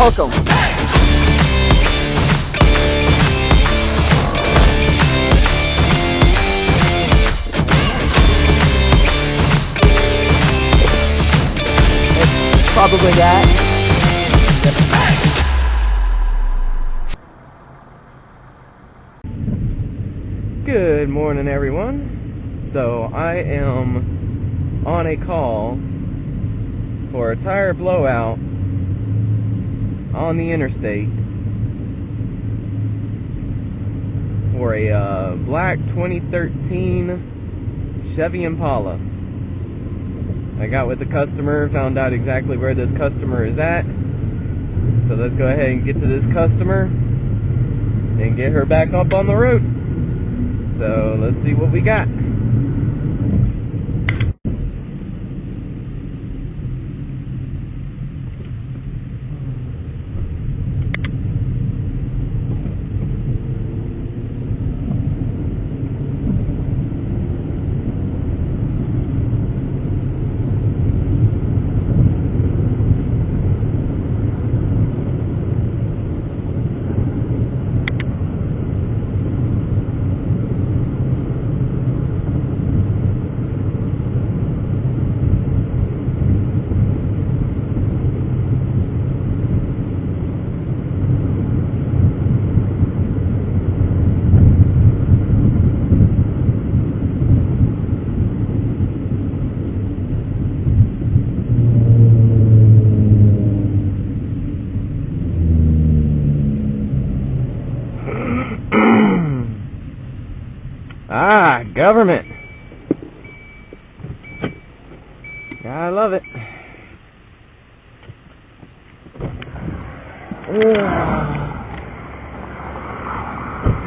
welcome. It's probably that. Good morning, everyone. So I am on a call for a tire blowout on the interstate for a black 2013 Chevy Impala. I got with the customer, found out exactly where this customer is at. So let's go ahead and get to this customer and get her back up on the road. So let's see what we got. Ah, government. I love it.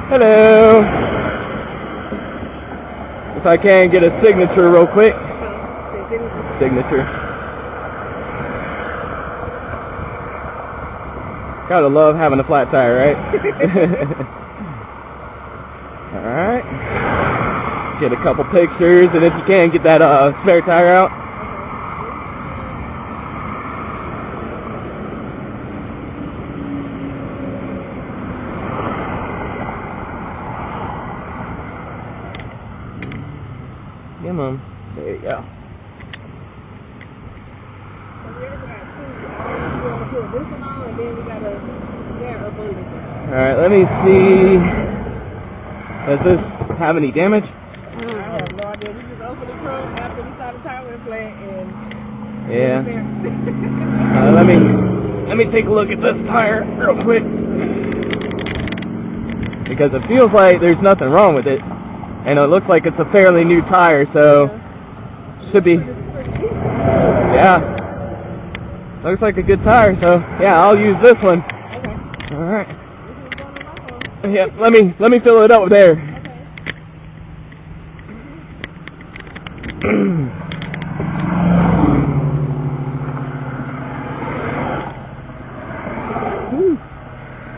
Hello. If I can get a signature real quick. Signature. Gotta love having a flat tire, right? Alright. Get a couple pictures, and if you can, get that spare tire out. Come on. There you go. Alright, let me see. Does this have any damage? I have no idea. We just opened the trunk after we saw the tire went flat and yeah. Let me take a look at this tire real quick, because it feels like there's nothing wrong with it, and it looks like it's a fairly new tire, so should be. Yeah. Looks like a good tire, so yeah, I'll use this one. Okay. All right. Yeah. Let me fill it up there.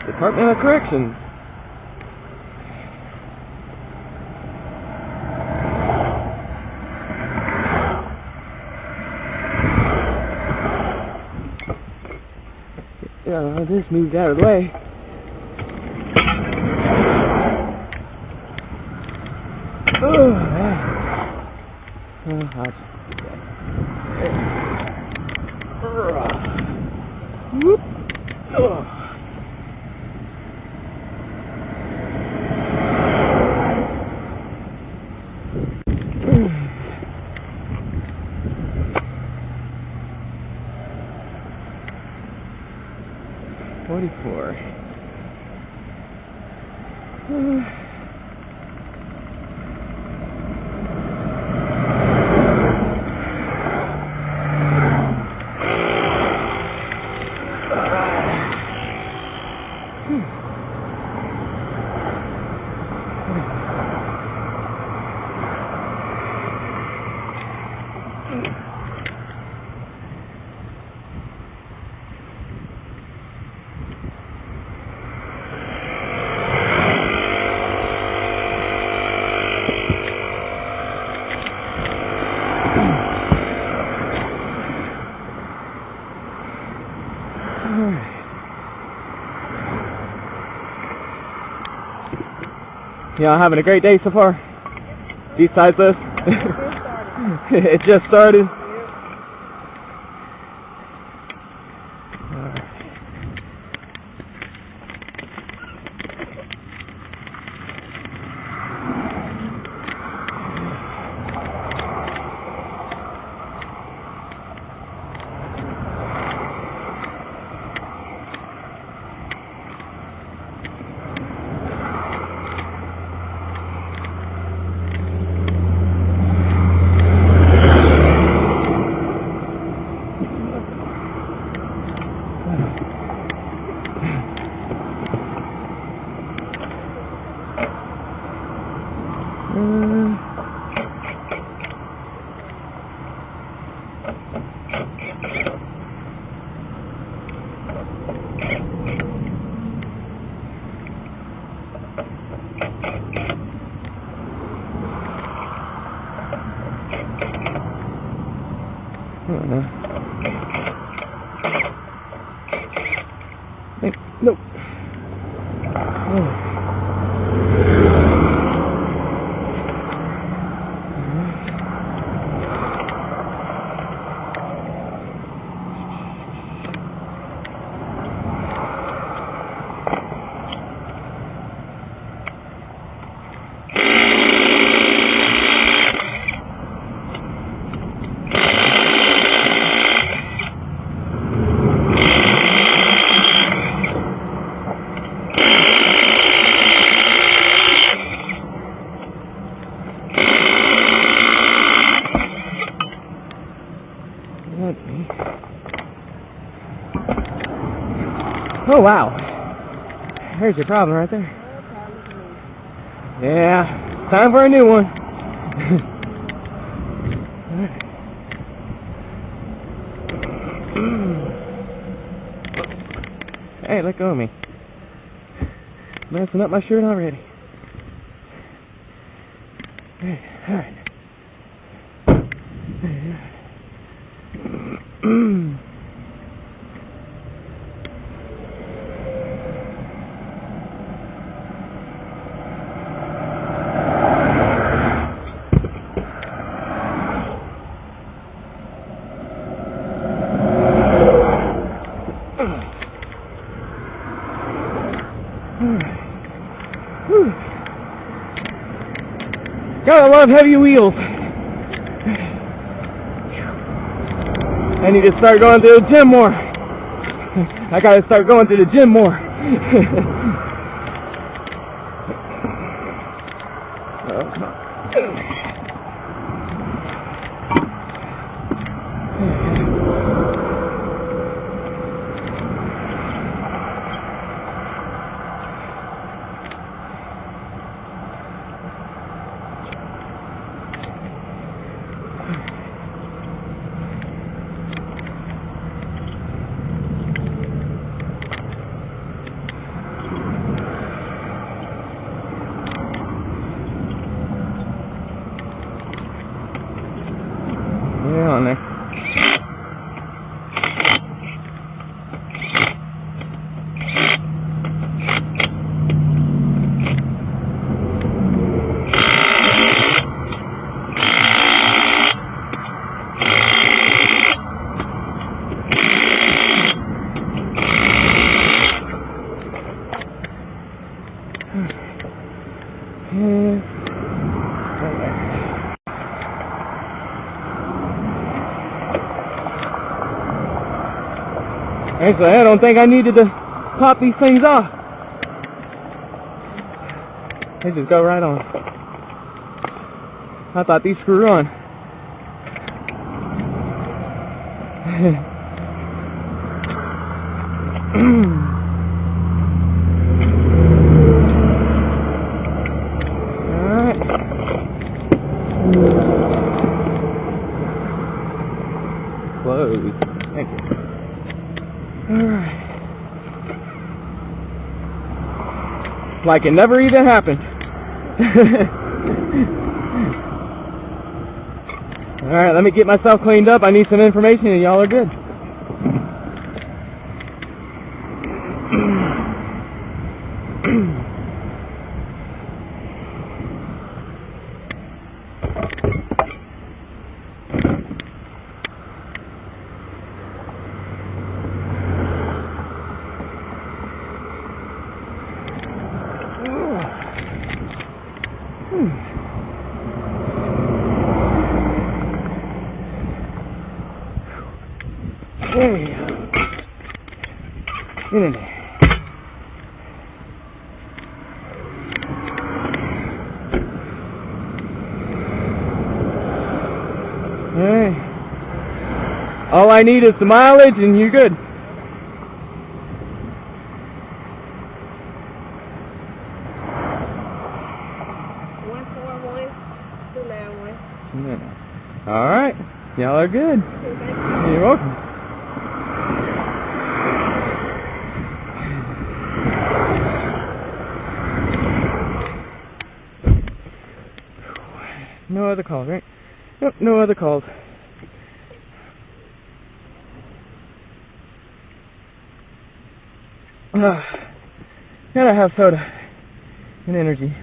Department of Corrections. Yeah, this moved out of the way. Oh, man. I'll just do that. Whoop. Oh. Y'all having a great day so far? Besides us? It It just started. Yep. Nope. Oh wow, there's your problem right there. Yeah, time for a new one. Hey, let go of me. Messing up my shirt already. Hey, all right. Gotta love heavy wheels. I need to start going to the gym more. I gotta start going to the gym more. Yeah, on there. Actually, I don't think I needed to pop these things off. They just go right on. I thought these screw on. Alright. Close. Thank you. Alright. Like it never even happened. Alright, let me get myself cleaned up. I need some information and y'all are good. In there. Alright. All I need is the mileage and you're good. Alright. Y'all are good. You're welcome. No other calls, right? Nope, no other calls. Gotta have soda and energy.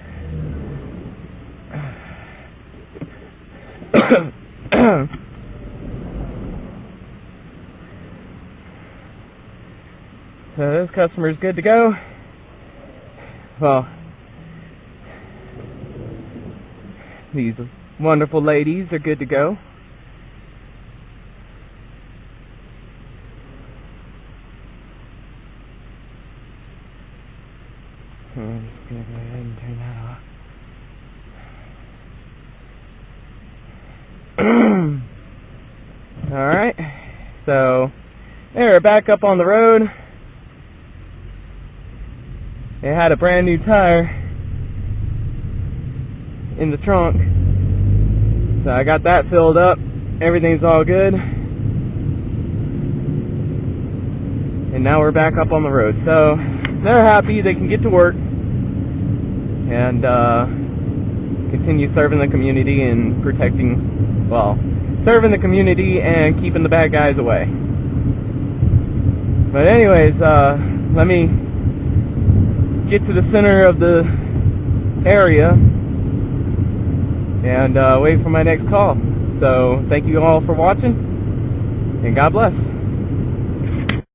So this customer's good to go. Well, these wonderful ladies are good to go. I'm just gonna go ahead and turn that off. Alright, so they're back up on the road. They had a brand new tire in the trunk, so I got that filled up. Everything's all good, and now we're back up on the road. So they're happy they can get to work and continue serving the community and protecting, well, serving the community and keeping the bad guys away. But anyways, let me get to the center of the area and wait for my next call. So thank you all for watching, and God bless.